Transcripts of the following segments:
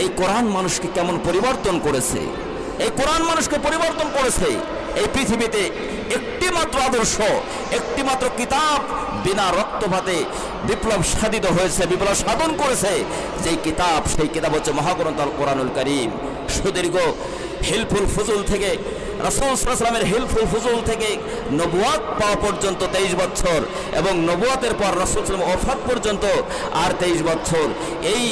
এই কোরআন মানুষকে কেমন পরিবর্তন করেছে। এই কোরআন মানুষকে পরিবর্তন করেছে। এই পৃথিবীতে একটি মাত্র আদর্শ, একটি মাত্র কিতাব বিনা রক্তপাতে বিপ্লব সাধিত হয়েছে, বিপ্লব সাধন করেছে। যেই কিতাব, সেই কিতাব হচ্ছে মহাগ্রন্থ আল কোরআনুল কারীম। সুদীর্ঘ হিলফুল ফুজুল থেকে, রাসূল সাল্লাল্লাহু আলাইহি ওয়াসাল্লামের হিলফুল ফুজুল থেকে নবুয়ত পাওয়া পর্যন্ত 23 বছর, এবং নবুয়তের পর রাসূল সাল্লাল্লাহু আলাইহি ওয়াসাল্লাম ওফাত পর্যন্ত আর 23 বছর। এই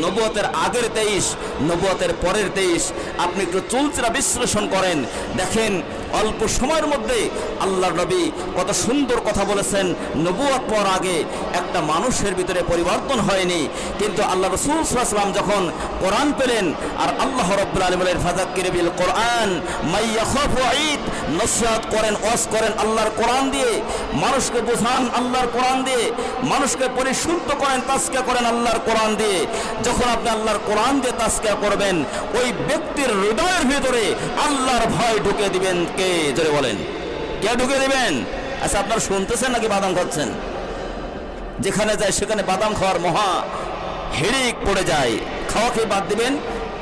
নবুয়তের আগের 23, নবুয়তের পরের 23, আপনি একটু চুলচেরা বিশ্লেষণ করেন, দেখেন অল্প সময়ের মধ্যে আল্লাহর নবী কত সুন্দর কথা বলেছেন। নবুয়ত পাওয়ার আগে একটা মানুষের ভিতরে পরিবর্তন হয়নি, কিন্তু আল্লাহ রাসূল সাল্লাল্লাহু আলাইহি ওয়াসাল্লাম যখন কোরআন পেলেন, আর আল্লাহ রাব্বুল আলামিন বলেন ফাযাক্কির বিল কোরআন মান ইয়াখাফু ঈদ, নসিহত করেন, ওয়াজ করেন আল্লাহর কোরআন দিয়ে, মানুষকে বোঝান আল্লাহর কোরআন দিয়ে, মানুষকে পরিশুদ্ধ করেন, তাজকিয়া করেন আল্লাহর কোরআন দিয়ে। যখন আপনি আল্লাহর কোরআন দিয়ে তাজকিয়া করবেন, ওই ব্যক্তির হৃদয়ের ভিতরে আল্লাহর ভয় ঢুকে দিবেন। কে জোরে বলেন, কে ঢুকে দিবেন? আচ্ছা, আপনারা শুনতেছেন নাকি বাদাম খাচ্ছেন? যেখানে যায় সেখানে বাদাম খাওয়ার মহা হিড়িক পড়ে যায়। খাওয়া খেয়ে বাদ দিবেন,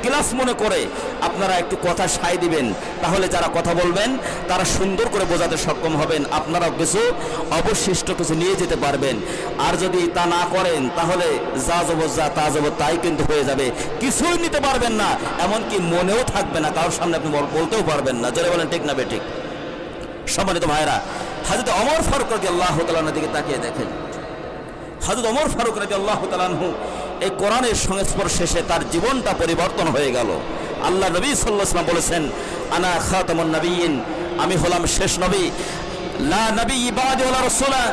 ক্লাস মনে করে আপনারা একটু কথা সাই দিবেন, তাহলে যারা কথা বলবেন তারা সুন্দর করে বোঝাতে সক্ষম হবেন, আপনারাও কিছু অবশিষ্ট কিছু নিয়ে যেতে পারবেন। আর যদি তা না করেন, তাহলে যা যাব যা, তা যাব তাই কিন্তু হয়ে যাবে, কিছুই নিতে পারবেন না, এমনকি মনেও থাকবে না, কারোর সামনে আপনি বলতেও পারবেন না। জোরে বলেন ঠিক না বেঠিক? সম্মানিত ভাইরা, হযরত ওমর ফারুক রাদিয়াল্লাহু তাআলা আনহুর দিকে তাকিয়ে দেখেন। হযরত ওমর ফারুক রাদিয়াল্লাহু তাআলা আনহু এই কোরআনের সংস্পর্শ শেষে তার জীবনটা পরিবর্তন হয়ে গেল। আল্লাহ নবী সাল্লাল্লাহু আলাইহি ওয়াসাল্লাম বলেছেন, আনা খাতামুন নবিয়্যিন, আমি হলাম শেষ নবী, লা নবী বাদি ওয়ালা রাসূলা,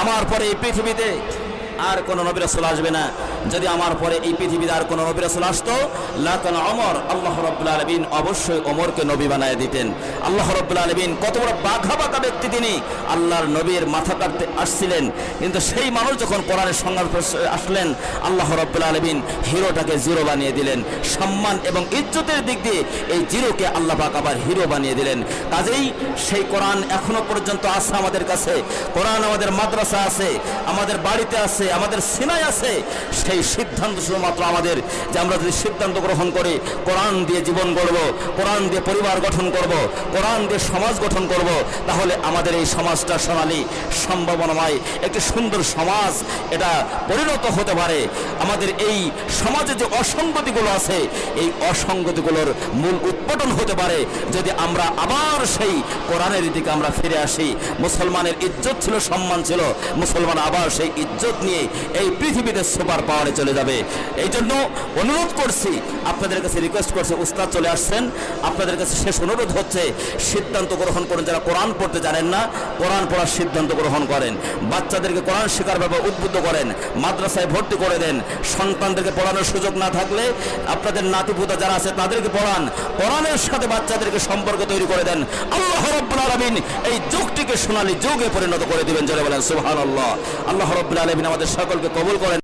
আমার পরে এই পৃথিবীতে আর কোন নবী রাসূল আসবে না। যদি আমার পরে এই পৃথিবীতে আর কোন নবী রাসূল আসতো, লাকানা ওমর, আল্লাহ রাব্বুল আলামিন অবশ্যই ওমরকে নবী বানায় দিতেন। আল্লাহ রাব্বুল আলামিন কত বড় বাঘা ব্যক্তি তিনি, আল্লাহর নবীর মাথা কাটতে আসছিলেন, কিন্তু সেই মানুষ যখন কোরআনের সংস্পর্শে আসলেন, আল্লাহ রাব্বুল আলামিন হিরোটাকে জিরো বানিয়ে দিলেন। সম্মান এবং ইজ্জতের দিক দিয়ে এই জিরোকে আল্লাহ পাক আবার হিরো বানিয়ে দিলেন। কাজেই সেই কোরআন এখনো পর্যন্ত আছে আমাদের কাছে। কোরআন আমাদের মাদ্রাসা আছে, আমাদের বাড়িতে আছে, আমাদের সিনায় আছে। সেই সিদ্ধান্ত শুধুমাত্র আমাদের, যে আমরা যদি সিদ্ধান্ত গ্রহণ করি কোরআন দিয়ে জীবন গড়ব, কোরআন দিয়ে পরিবার গঠন করব, কোরআন দিয়ে সমাজ গঠন করব, তাহলে আমাদের এই সমাজটা সোনালী সম্ভাবনাময় একটি সুন্দর সমাজ এটা পরিণত হতে পারে। আমাদের এই সমাজে যে অসঙ্গতিগুলো আছে, এই অসঙ্গতিগুলোর মূল উৎপাটন হতে পারে যদি আমরা আবার সেই কোরআনের দিকে আমরা ফিরে আসি। মুসলমানের ইজ্জত ছিল, সম্মান ছিল, মুসলমান আবার সেই ইজ্জত নিয়ে এই পৃথিবীতে সুপার পাওয়ারে চলে যাবে। এই জন্য অনুরোধ করছি, আপনাদের কাছে রিকোয়েস্ট করছি, উস্তাদ চলে আসছেন, আপনাদের কাছে শেষ অনুরোধ হচ্ছে সিদ্ধান্ত গ্রহণ করুন। যারা কোরআন পড়তে জানেন না, কোরআন পড়ার সিদ্ধান্ত গ্রহণ করেন, বাচ্চাদেরকে কোরআন শেখার ব্যাপারে উদ্বুদ্ধ করেন, মাদ্রাসায় ভর্তি করে দেন। সন্তানদেরকে পড়ানোর সুযোগ না থাকলে আপনাদের নাতিপুতা যারা আছে তাদেরকে পড়ান, কোরআনের সাথে বাচ্চাদেরকে সম্পর্ক তৈরি করে দেন। আল্লাহ রাব্বুল আলামিন এই যুগটিকে সোনালী যুগে পরিণত করে দিবেন। জোরে বলেন সুবহানাল্লাহ। আল্লাহ রাব্বুল আলামিন আমাদের সকলকে কবুল করেন।